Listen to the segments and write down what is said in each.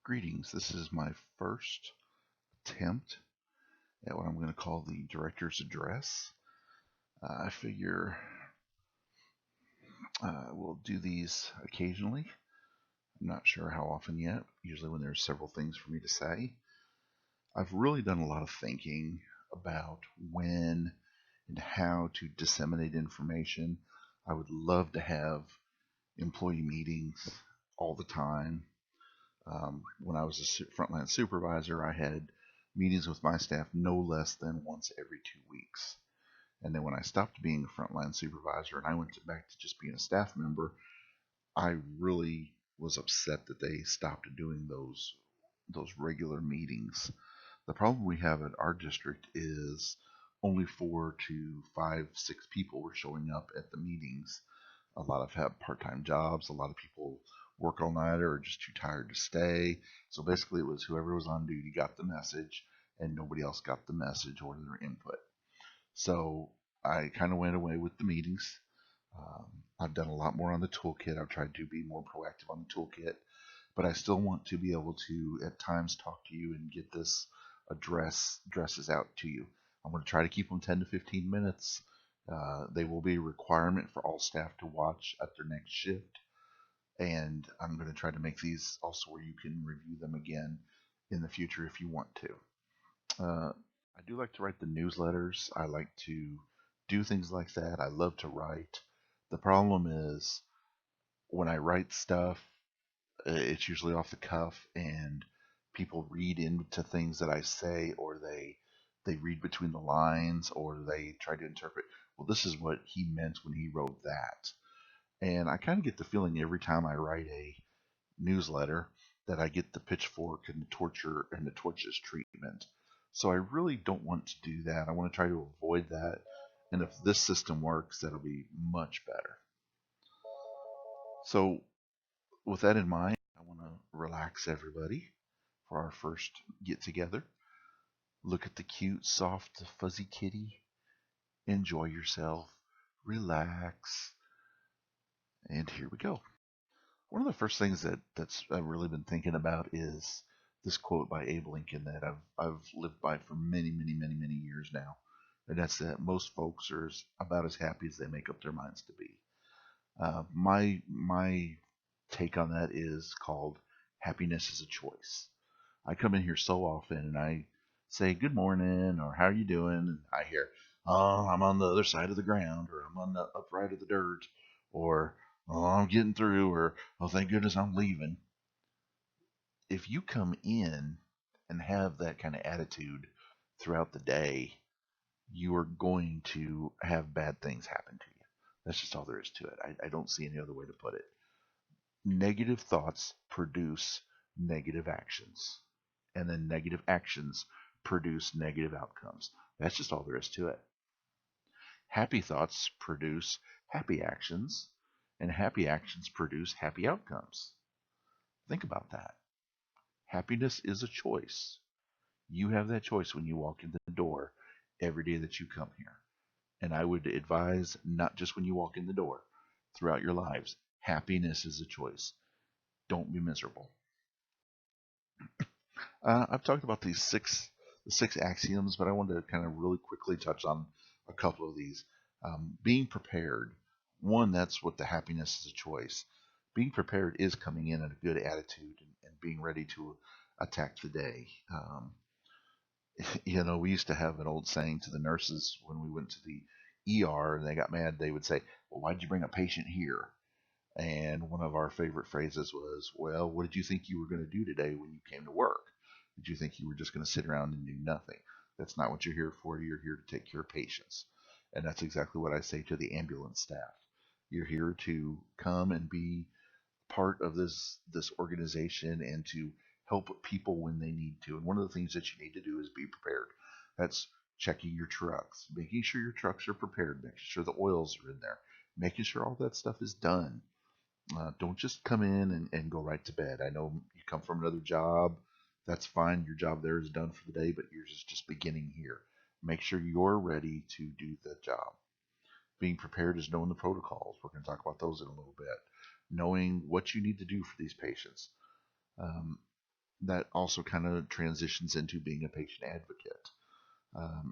Greetings. This is my first attempt at what I'm going to call the director's address. I figure we'll do these occasionally. I'm not sure how often yet, usually when there's several things for me to say. I've really done a lot of thinking about when and how to disseminate information. I would love to have employee meetings all the time. When I was a frontline supervisor, I had meetings with my staff no less than once every 2 weeks. And then when I stopped being a frontline supervisor and I went back to just being a staff member, I really was upset that they stopped doing those regular meetings. The problem we have at our district is only 4 to 5, 6 people were showing up at the meetings. A lot of have part-time jobs. A lot of people work all night or are just too tired to stay. So basically, it was whoever was on duty got the message, and nobody else got the message or their input. So I kind of went away with the meetings. I've done a lot more on the toolkit. I've tried to be more proactive on the toolkit, but I still want to be able to at times talk to you and get this addresses out to you. I'm going to try to keep them 10 to 15 minutes. They will be a requirement for all staff to watch at their next shift, and I'm going to try to make these also where you can review them again in the future if you want to. I do like to write the newsletters. I like to do things like that. I love to write. The problem is when I write stuff, it's usually off the cuff, and people read into things that I say, or they read between the lines, or they try to interpret. Well, this is what he meant when he wrote that. And I kind of get the feeling every time I write a newsletter that I get the pitchfork and the torture and the torches treatment. So I really don't want to do that. I want to try to avoid that. And if this system works, that'll be much better. So with that in mind, I want to relax everybody for our first get together. Look at the cute, soft, fuzzy kitty. Enjoy yourself. Relax. And here we go. One of the first things that's I've really been thinking about is this quote by Abe Lincoln that I've lived by for many years now, and that's that most folks are about as happy as they make up their minds to be. My take on that is called happiness is a choice. I come in here so often and I say good morning or how are you doing, and I hear, oh, I'm on the other side of the ground, or I'm on the upright of the dirt, or oh, I'm getting through, or oh, thank goodness I'm leaving. If you come in and have that kind of attitude throughout the day, you are going to have bad things happen to you. That's just all there is to it. I don't see any other way to put it. Negative thoughts produce negative actions, and then negative actions produce negative outcomes. That's just all there is to it. Happy thoughts produce happy actions, and happy actions produce happy outcomes. Think about that. Happiness is a choice. You have that choice when you walk in the door every day that you come here. And I would advise not just when you walk in the door, throughout your lives. Happiness is a choice. Don't be miserable. I've talked about the six axioms, but I wanted to kind of really quickly touch on a couple of these. Being prepared. One, that's what the happiness is a choice. Being prepared is coming in at a good attitude and being ready to attack the day. We used to have an old saying to the nurses when we went to the ER and they got mad. They would say, "Well, why'd you bring a patient here?" And one of our favorite phrases was, "Well, what did you think you were going to do today when you came to work? Did you think you were just going to sit around and do nothing? That's not what you're here for. You're here to take care of patients." And that's exactly what I say to the ambulance staff. You're here to come and be part of this organization and to help people when they need to. And one of the things that you need to do is be prepared. That's checking your trucks, making sure your trucks are prepared, making sure the oils are in there, making sure all that stuff is done. Don't just come in and go right to bed. I know you come from another job. That's fine. Your job there is done for the day, but yours is just beginning here. Make sure you're ready to do the job. Being prepared is knowing the protocols. We're going to talk about those in a little bit. Knowing what you need to do for these patients. Um, that also kind of transitions into being a patient advocate.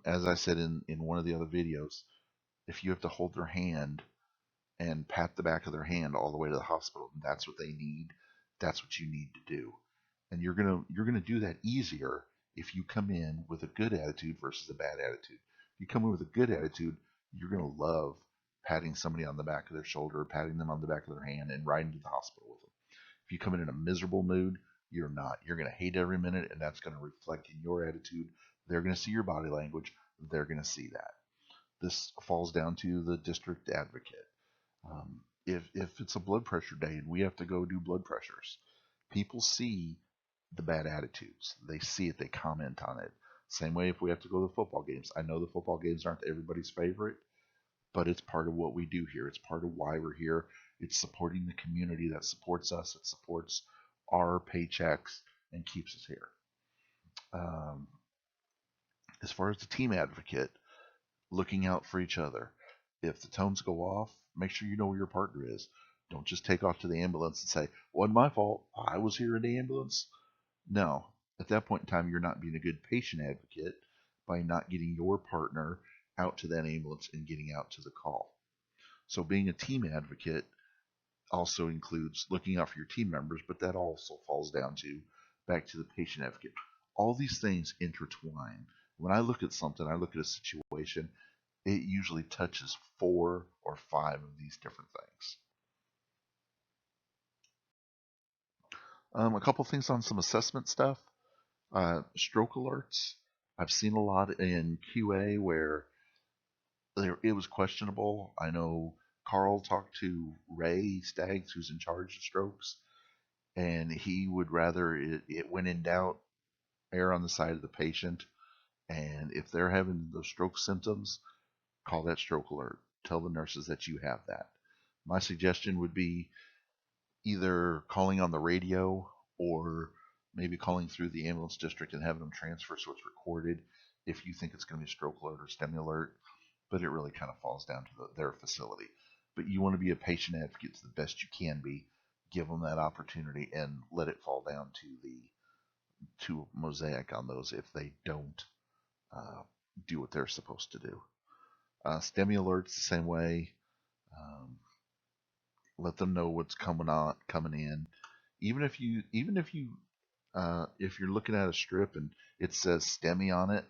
As I said in one of the other videos, if you have to hold their hand and pat the back of their hand all the way to the hospital, and that's what they need, that's what you need to do. And you're gonna do that easier if you come in with a good attitude versus a bad attitude. If you come in with a good attitude, you're gonna love patting somebody on the back of their shoulder, patting them on the back of their hand, and riding to the hospital with them. If you come in a miserable mood, you're not. You're going to hate every minute, and that's going to reflect in your attitude. They're going to see your body language. They're going to see that. This falls down to the district advocate. If it's a blood pressure day and we have to go do blood pressures, people see the bad attitudes. They see it. They comment on it. Same way if we have to go to the football games. I know the football games aren't everybody's favorite, but it's part of what we do here. It's part of why we're here. It's supporting the community that supports us. It supports our paychecks and keeps us here. Um, as far as the team advocate, looking out for each other. If the tones go off, make sure you know where your partner is. Don't just take off to the ambulance and say, wasn't my fault. I was here in the ambulance. No. At that point in time, you're not being a good patient advocate by not getting your partner out to that ambulance and getting out to the call. So being a team advocate also includes looking out for your team members, but that also falls down to back to the patient advocate. All these things intertwine. When I look at something, I look at a situation, it usually touches 4 or 5 of these different things. A couple things on some assessment stuff. Stroke alerts. I've seen a lot in QA where it was questionable. I know Carl talked to Ray Staggs, who's in charge of strokes, and he would rather it when in doubt, err on the side of the patient. And if they're having those stroke symptoms, call that stroke alert. Tell the nurses that you have that. My suggestion would be either calling on the radio or maybe calling through the ambulance district and having them transfer so it's recorded if you think it's going to be a stroke alert or STEMI alert. But it really kind of falls down to their facility. But you want to be a patient advocate to the best you can be. Give them that opportunity and let it fall down to Mosaic on those if they don't uh, do what they're supposed to do. STEMI alerts the same way. Um, let them know what's coming in. Even if you're looking at a strip and it says STEMI on it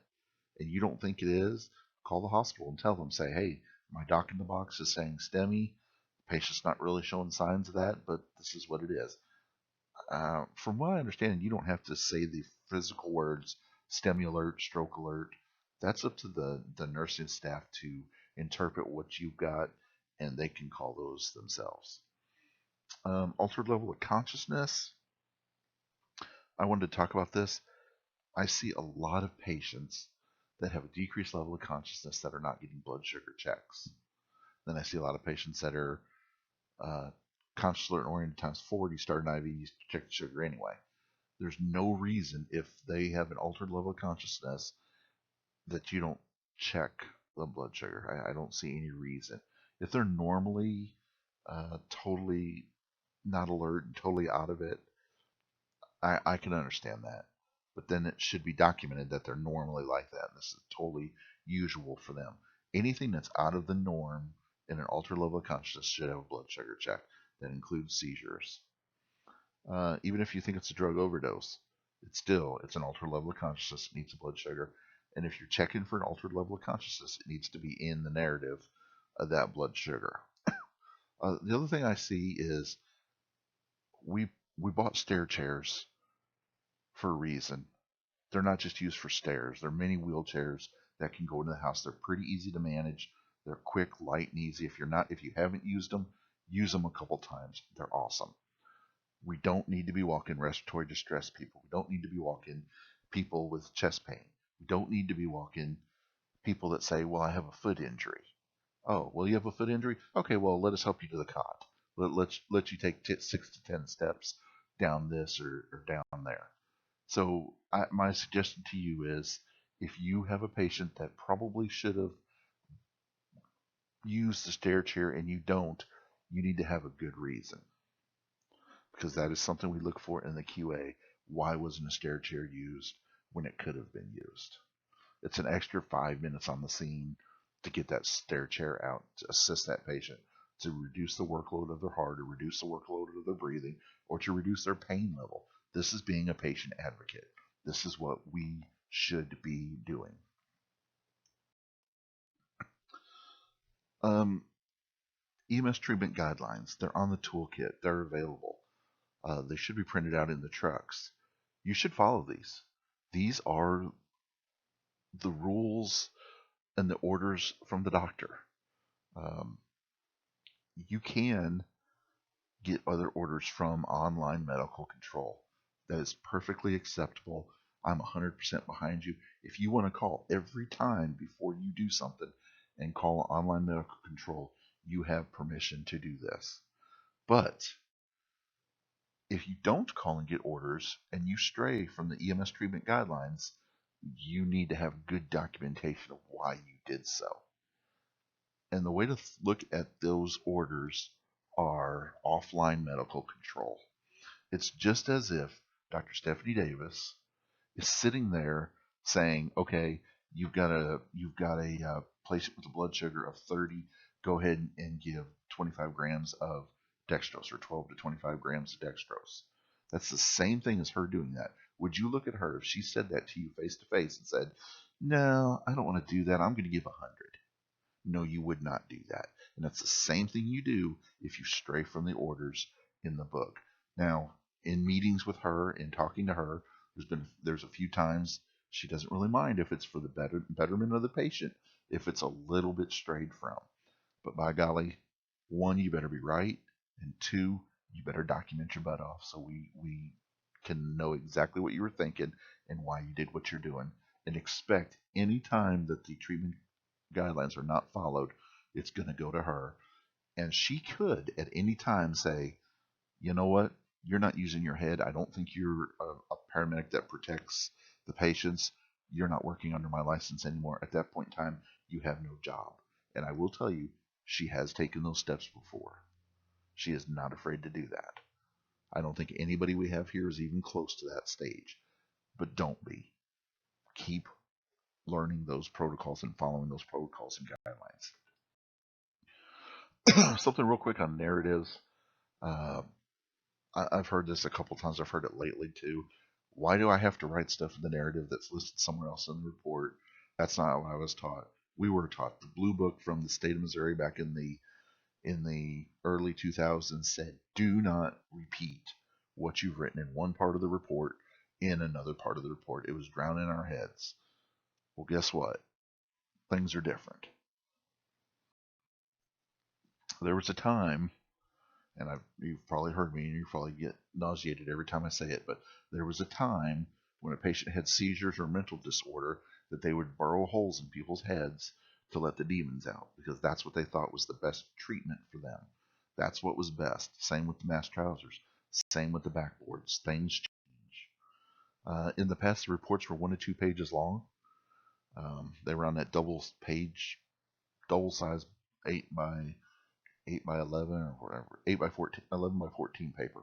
and you don't think it is, call the hospital and tell them. Say, hey, my doc in the box is saying STEMI. The patient's not really showing signs of that, but this is what it is. From what I understand, you don't have to say the physical words STEMI alert, stroke alert. That's up to the nursing staff to interpret what you've got, and they can call those themselves. Altered level of consciousness. I wanted to talk about this. I see a lot of patients that have a decreased level of consciousness that are not getting blood sugar checks. Then I see a lot of patients that are conscious alert oriented times 4. You start an IV, you check the sugar anyway. There's no reason if they have an altered level of consciousness that you don't check the blood sugar. I don't see any reason. If they're normally totally not alert and totally out of it, I can understand that. But then it should be documented that they're normally like that. And this is totally usual for them. Anything that's out of the norm in an altered level of consciousness should have a blood sugar check. That includes seizures. Even if you think it's a drug overdose, it's an altered level of consciousness. It needs a blood sugar. And if you're checking for an altered level of consciousness, it needs to be in the narrative of that blood sugar. The other thing I see is we we bought stair chairs for a reason. They're not just used for stairs. There are many wheelchairs that can go into the house. They're pretty easy to manage. They're quick, light, and easy. If you haven't used them, use them a couple times. They're awesome. We don't need to be walking respiratory distress people. We don't need to be walking people with chest pain. We don't need to be walking people that say, well, I have a foot injury. Oh, well, you have a foot injury? Okay, well, let us help you to the cot. Let you take 6 to 10 steps down this or down there. So my suggestion to you is if you have a patient that probably should have used the stair chair and you don't, you need to have a good reason because that is something we look for in the QA. why wasn't a stair chair used when it could have been used? It's an extra 5 minutes on the scene to get that stair chair out to assist that patient, to reduce the workload of their heart, or reduce the workload of their breathing, or to reduce their pain level. This is being a patient advocate. This is what we should be doing. EMS treatment guidelines, they're on the toolkit, they're available. They should be printed out in the trucks. You should follow these. These are the rules and the orders from the doctor. Um, you can get other orders from online medical control. That is perfectly acceptable. I'm 100% behind you. If you want to call every time before you do something and call online medical control, you have permission to do this. But if you don't call and get orders and you stray from the EMS treatment guidelines, you need to have good documentation of why you did so. And the way to look at those orders are offline medical control. It's just as if Dr. Stephanie Davis is sitting there saying, "Okay, you've got a patient with a blood sugar of 30. Go ahead and give 25 grams of dextrose, or 12 to 25 grams of dextrose." That's the same thing as her doing that. Would you look at her if she said that to you face to face and said, "No, I don't want to do that. I'm going to give 100"? No, you would not do that. And that's the same thing you do if you stray from the orders in the book. Now, in meetings with her, in talking to her, there's a few times she doesn't really mind if it's for the betterment of the patient, if it's a little bit strayed from. But by golly, one, you better be right, and two, you better document your butt off so we can know exactly what you were thinking and why you did what you're doing, and expect any time that the treatment guidelines are not followed, it's going to go to her. And she could at any time say, "You know what? You're not using your head. I don't think you're a paramedic that protects the patients. You're not working under my license anymore." At that point in time, you have no job. And I will tell you, she has taken those steps before. She is not afraid to do that. I don't think anybody we have here is even close to that stage. But don't be. Keep learning those protocols and following those protocols and guidelines. Something real quick on narratives. Uh, I've heard this a couple times. I've heard it lately too. Why do I have to write stuff in the narrative that's listed somewhere else in the report? That's not what I was taught. We were taught. The Blue Book from the state of Missouri back in the early 2000s said, "Do not repeat what you've written in one part of the report in another part of the report." It was drowned in our heads. Well, guess what? Things are different. There was a time, and you've probably heard me, and you probably get nauseated every time I say it, but there was a time when a patient had seizures or mental disorder that they would burrow holes in people's heads to let the demons out, because that's what they thought was the best treatment for them. That's what was best. Same with the mass trousers. Same with the backboards. Things change. In the past, the reports were 1 to 2 pages long. They were on that double size 8 by 11 or whatever, 8 by 14, 11 by 14 paper.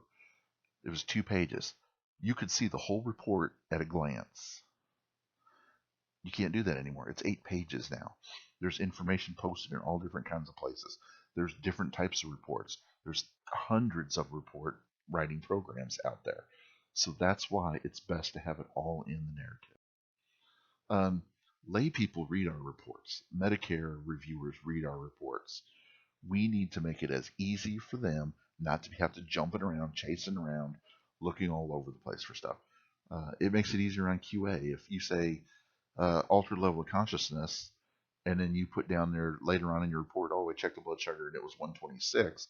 It was 2 pages. You could see the whole report at a glance. You can't do that anymore. It's 8 pages now. There's information posted in all different kinds of places. There's different types of reports. There's hundreds of report writing programs out there. So that's why it's best to have it all in the narrative. Lay people read our reports. Medicare reviewers read our reports. We need to make it as easy for them not to have to jumping around, chasing around, looking all over the place for stuff. It makes it easier on QA. If you say altered level of consciousness, and then you put down there later on in your report, "Oh, I checked the blood sugar and it was 126,"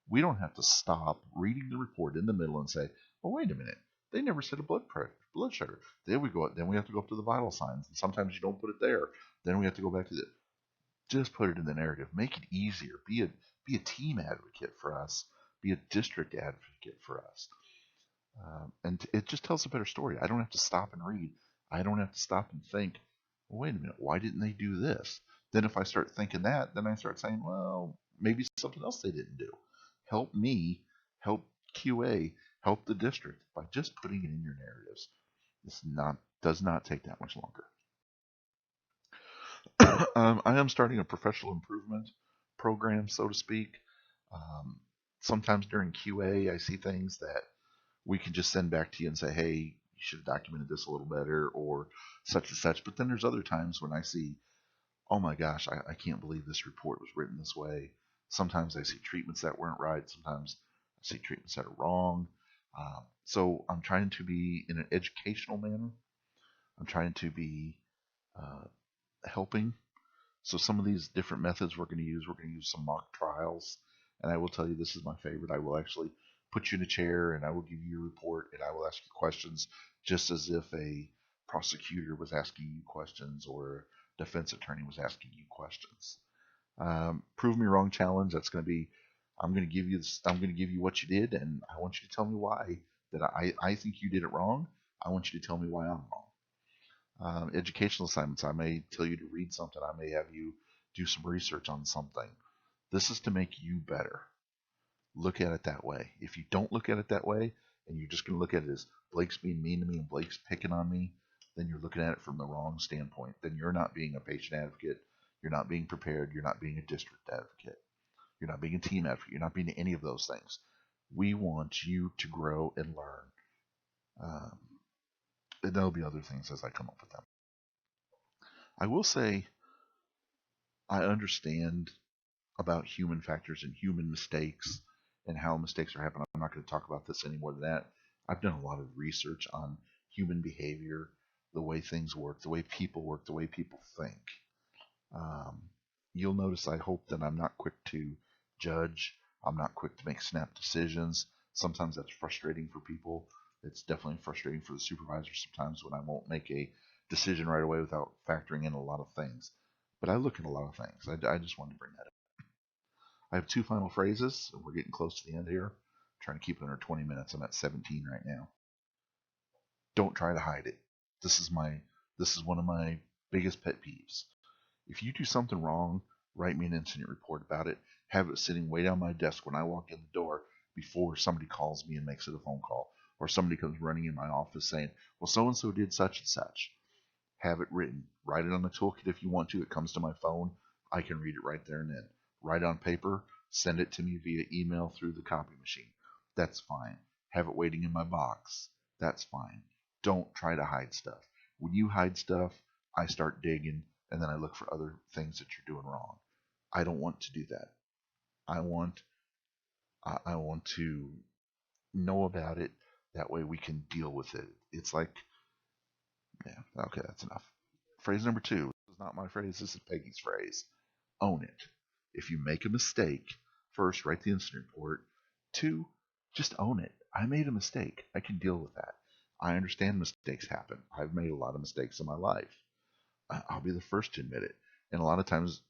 we don't have to stop reading the report in the middle and say, "Oh, wait a minute. They never said a blood sugar." Then we go. Then we have to go up to the vital signs, and sometimes you don't put it there. Then we have to go back to the. Just put it in the narrative. Make it easier. Be a team advocate for us. Be a district advocate for us. And it just tells a better story. I don't have to stop and read. I don't have to stop and think, "Well, wait a minute, why didn't they do this?" Then if I start thinking that, then I start saying, "Well, maybe something else they didn't do." Help me, help QA, help the district by just putting it in your narratives. This does not take that much longer. I am starting a professional improvement program, so to speak. Um, Sometimes during QA, I see things that we can just send back to you and say, hey, you should have documented this a little better or such and such. But then there's other times when I see, oh my gosh, I can't believe this report was written this way. Sometimes I see treatments that weren't right. Sometimes I see treatments that are wrong. So I'm trying to be in an educational manner. I'm trying to be uh, helping. So some of these different methods we're going to use some mock trials. And I will tell you, this is my favorite. I will actually put you in a chair and I will give you your report and I will ask you questions just as if a prosecutor was asking you questions or a defense attorney was asking you questions. Prove me wrong challenge. That's going to be, I'm going to give you this, I'm going to give you what you did, and I want you to tell me why that I think you did it wrong. I want you to tell me why I'm wrong. Educational assignments. I may tell you to read something. I may have you do some research on something. This is to make you better. Look at it that way. If you don't look at it that way, and you're just going to look at it as Blake's being mean to me and Blake's picking on me, then you're looking at it from the wrong standpoint. Then you're not being a patient advocate. You're not being prepared. You're not being a district advocate. You're not being a team advocate. You're not being any of those things. We want you to grow and learn. Um, and there'll be other things as I come up with them. I will say I understand about human factors and human mistakes and how mistakes are happening. I'm not going to talk about this any more than that. I've done a lot of research on human behavior, the way things work, the way people work, the way people think. Um, you'll notice, I hope, that I'm not quick to judge. I'm not quick to make snap decisions. Sometimes that's frustrating for people. It's definitely frustrating for the supervisor sometimes when I won't make a decision right away without factoring in a lot of things. But I look at a lot of things. I just wanted to bring that up. I have two final phrases, and we're getting close to the end here. I'm trying to keep it under 20 minutes. I'm at 17 right now. Don't try to hide it. This is my this is one of my biggest pet peeves. If you do something wrong, write me an incident report about it. Have it sitting way down my desk when I walk in the door before somebody calls me and makes it a phone call, or somebody comes running in my office saying, well, so and so did such and such. Have it written. Write it on the toolkit if you want to. It comes to my phone. I can read it right there and then. Write it on paper. Send it to me via email through the copy machine. That's fine. Have it waiting in my box. That's fine. Don't try to hide stuff. When you hide stuff, I start digging and then I look for other things that you're doing wrong. I don't want to do that. I want I want to know about it. That way we can deal with it. It's like, yeah, okay, that's enough. Phrase number two. This is not my phrase. This is Peggy's phrase. Own it. If you make a mistake, first, write the incident report. Two, just own it. I made a mistake. I can deal with that. I understand mistakes happen. I've made a lot of mistakes in my life. I'll be the first to admit it. And a lot of times,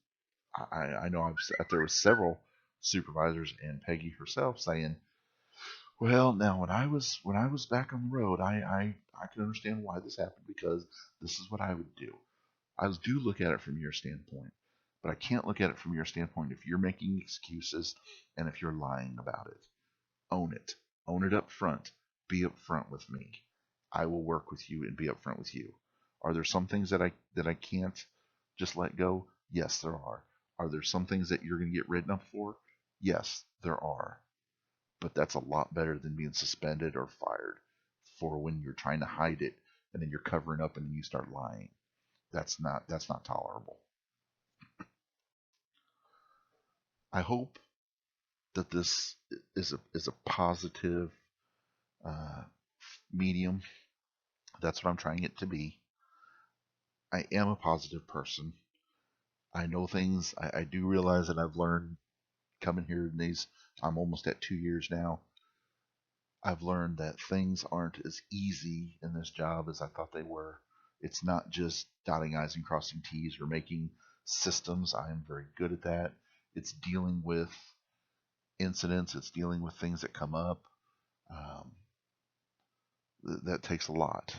I know I've sat there with several supervisors and Peggy herself saying, "Well, now when I was back on the road, I can understand why this happened because this is what I would do." I do look at it from your standpoint, but I can't look at it from your standpoint if you're making excuses and if you're lying about it. Own it. Own it up front. Be upfront with me. I will work with you and be upfront with you. Are there some things that I can't just let go? Yes, there are. Are there some things that you're going to get written up for? Yes, there are. But that's a lot better than being suspended or fired for when you're trying to hide it and then you're covering up and then you start lying. That's not tolerable. I hope that this is a positive uh, medium. That's what I'm trying it to be. I am a positive person. I know things. I do realize that I've learned coming here in these. I'm almost at 2 years now. I've learned that things aren't as easy in this job as I thought they were. It's not just dotting I's and crossing T's or making systems. I am very good at that. It's dealing with incidents. It's dealing with things that come up. Um, that takes a lot.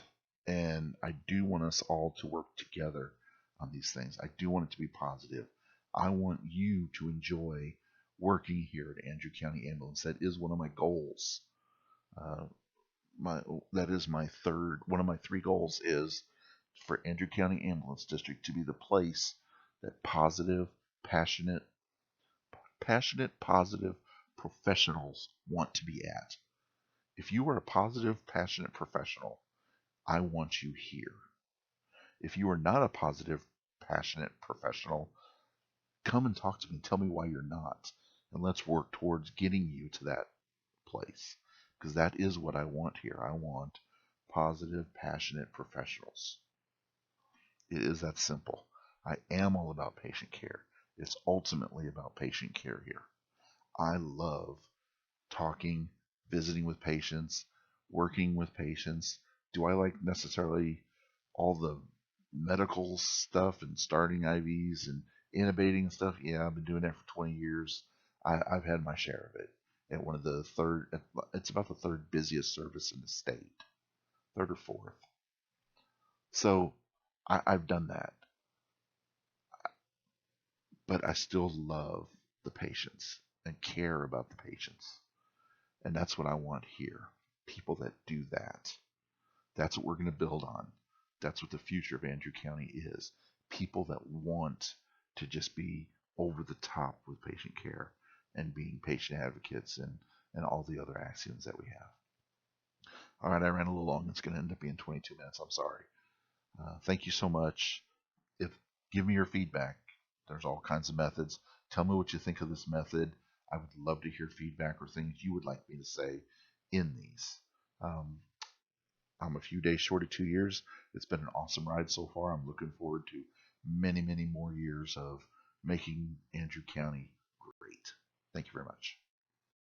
And I do want us all to work together on these things. I do want it to be positive. I want you to enjoy working here at Andrew County Ambulance. That is one of my goals. Uh, my that is my third. One of my three goals is for Andrew County Ambulance District to be the place that passionate, positive professionals want to be at. If you are a positive, passionate professional, I want you here. If you are not a positive, passionate professional, come and talk to me. Tell me why you're not. And let's work towards getting you to that place. Because that is what I want here. I want positive, passionate professionals. It is that simple. I am all about patient care. It's ultimately about patient care here. I love talking, visiting with patients, working with patients. Do I like necessarily all the medical stuff and starting IVs and intubating and stuff? Yeah, I've been doing that for 20 years. I've had my share of it. At one of the third, it's about the third busiest service in the state, third or fourth. So I've done that, but I still love the patients and care about the patients. And that's what I want here. People that do that. That's what we're going to build on. That's what the future of Andrew County is. People that want to just be over the top with patient care and being patient advocates and all the other axioms that we have. All right, I ran a little long. It's going to end up being 22 minutes. I'm sorry. Thank you so much. If Give me your feedback. There's all kinds of methods. Tell me what you think of this method. I would love to hear feedback or things you would like me to say in these. Um, I'm a few days short of 2 years. It's been an awesome ride so far. I'm looking forward to many, many more years of making Andrew County great. Thank you very much.